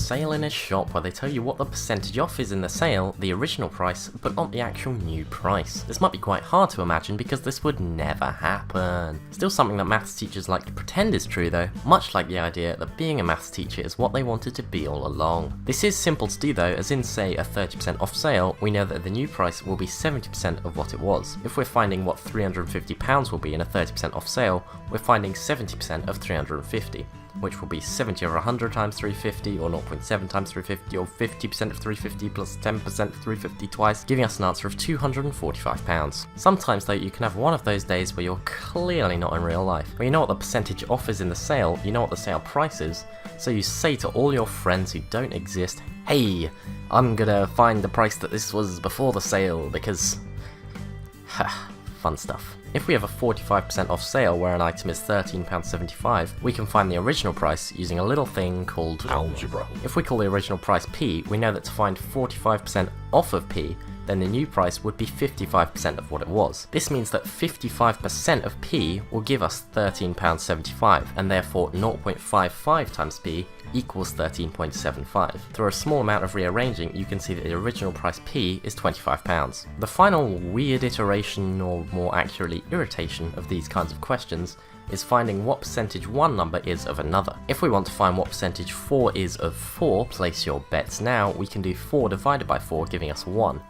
sale in a shop where they tell you what the percentage off is in the sale, the original price, but not the actual new price. This might be quite hard to imagine because this would never happen. Still something that maths teachers like to pretend is true though, much like the idea that being a maths teacher is what they wanted to be all along. This is simple to do though, as in say a 30% off sale, we know that the new price will be 70% of what it was. If we're finding what £350 will be in a 30% off sale, we're finding 70% of 350. Which will be 70 over 100 times 350, or 0.7 times 350, or 50% of 350 plus 10% of 350 twice, giving us an answer of £245. Sometimes though, you can have one of those days where you're clearly not in real life, where you know what the percentage off is in the sale, you know what the sale price is, so you say to all your friends who don't exist, hey, I'm gonna find the price that this was before the sale, because... fun stuff. If we have a 45% off sale where an item is £13.75, we can find the original price using a little thing called algebra. If we call the original price P, we know that to find 45% off of P, then the new price would be 55% of what it was. This means that 55% of P will give us £13.75, and therefore 0.55 times P equals 13.75. Through a small amount of rearranging, you can see that the original price P is £25. The final weird iteration, or more accurately irritation, of these kinds of questions is finding what percentage one number is of another. If we want to find what percentage 4 is of 4, place your bets now, we can do 4 divided by 4 giving us 1.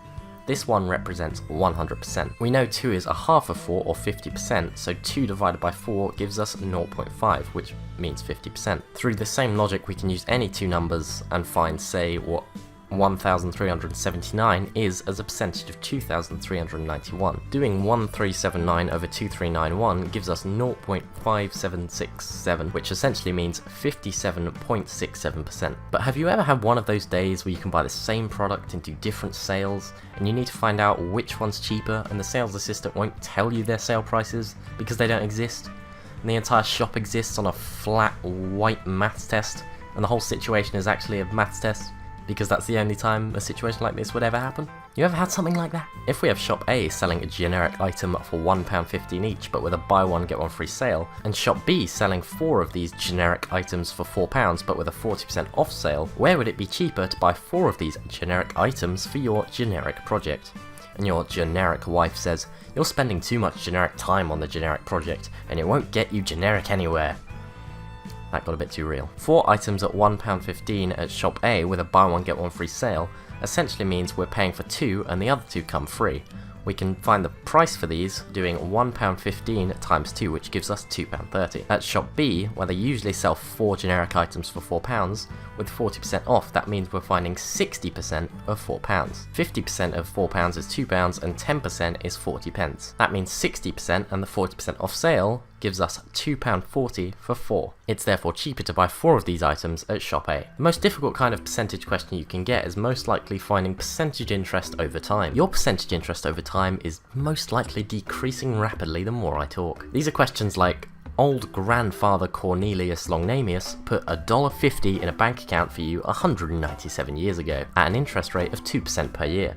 This one represents 100%. We know 2 is a half of 4 or 50%, so 2 divided by 4 gives us 0.5, which means 50%. Through the same logic we can use any two numbers and find, say, what 1379 is as a percentage of 2391. Doing 1379 over 2391 gives us 0.5767, which essentially means 57.67%. But have you ever had one of those days where you can buy the same product into different sales, and you need to find out which one's cheaper, and the sales assistant won't tell you their sale prices because they don't exist, and the entire shop exists on a flat white maths test, and the whole situation is actually a maths test? Because that's the only time a situation like this would ever happen? You ever had something like that? If we have shop A selling a generic item for £1.15 each but with a buy one get one free sale, and shop B selling 4 of these generic items for £4 but with a 40% off sale, where would it be cheaper to buy 4 of these generic items for your generic project? And your generic wife says, you're spending too much generic time on the generic project and it won't get you generic anywhere. That got a bit too real. 4 items at £1.15 at shop A with a buy one get one free sale essentially means we're paying for 2 and the other 2 come free. We can find the price for these doing £1.15 times 2, which gives us £2.30. At shop B, where they usually sell 4 generic items for £4, with 40% off, that means we're finding 60% of £4. 50% of £4 is £2 and 10% is 40p. That means 60% and the 40% off sale gives us £2.40 for 4. It's therefore cheaper to buy 4 of these items at shop A. The most difficult kind of percentage question you can get is most likely finding percentage interest over time. Your percentage interest over time is most likely decreasing rapidly the more I talk. These are questions like, old grandfather Cornelius Longnamius put $1.50 in a bank account for you 197 years ago at an interest rate of 2% per year.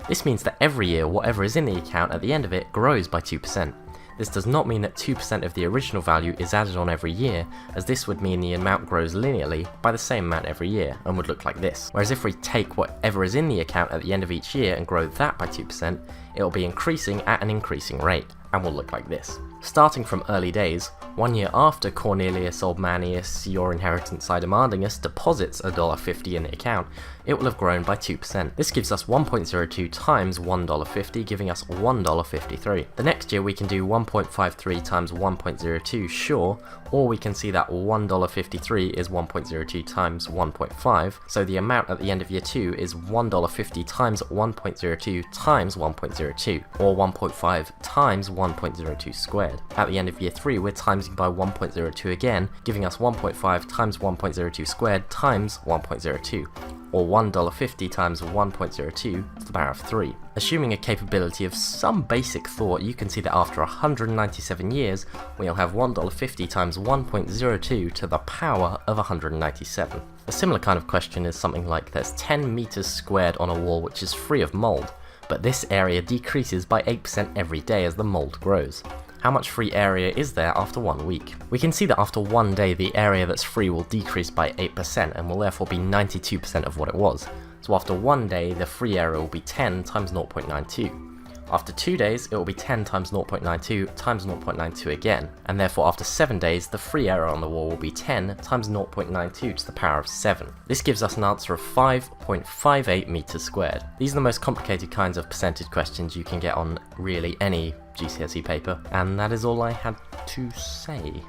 This means that every year whatever is in the account at the end of it grows by 2%. This does not mean that 2% of the original value is added on every year, as this would mean the amount grows linearly by the same amount every year, and would look like this. Whereas if we take whatever is in the account at the end of each year and grow that by 2%, it will be increasing at an increasing rate, and will look like this. Starting from early days, 1 year after Cornelius Oldmanius, your inheritance I demanding us, deposits $1.50 in the account, it will have grown by 2%. This gives us 1.02 times $1.50, giving us $1.53. The next year we can do 1.53 times 1.02, sure, or we can see that $1.53 is 1.02 times 1.5, so the amount at the end of year 2 is $1.50 times 1.02 times 1.02, or 1.5 times 1.02 squared. At the end of year 3 we're timesing by 1.02 again, giving us 1.5 times 1.02 squared times 1.02, or $1.50 times 1.02 to the power of 3. Assuming a capability of some basic thought, you can see that after 197 years, we'll have $1.50 times 1.02 to the power of 197. A similar kind of question is something like, there's 10 meters squared on a wall which is free of mold, but this area decreases by 8% every day as the mold grows. how much free area is there after 1 week? We can see that after 1 day the area that's free will decrease by 8% and will therefore be 92% of what it was. So after 1 day the free area will be 10 times 0.92. After 2 days, it will be 10 times 0.92 times 0.92 again, and therefore after 7 days, the free area on the wall will be 10 times 0.92 to the power of 7. This gives us an answer of 5.58 meters squared. These are the most complicated kinds of percentage questions you can get on really any GCSE paper, and that is all I had to say.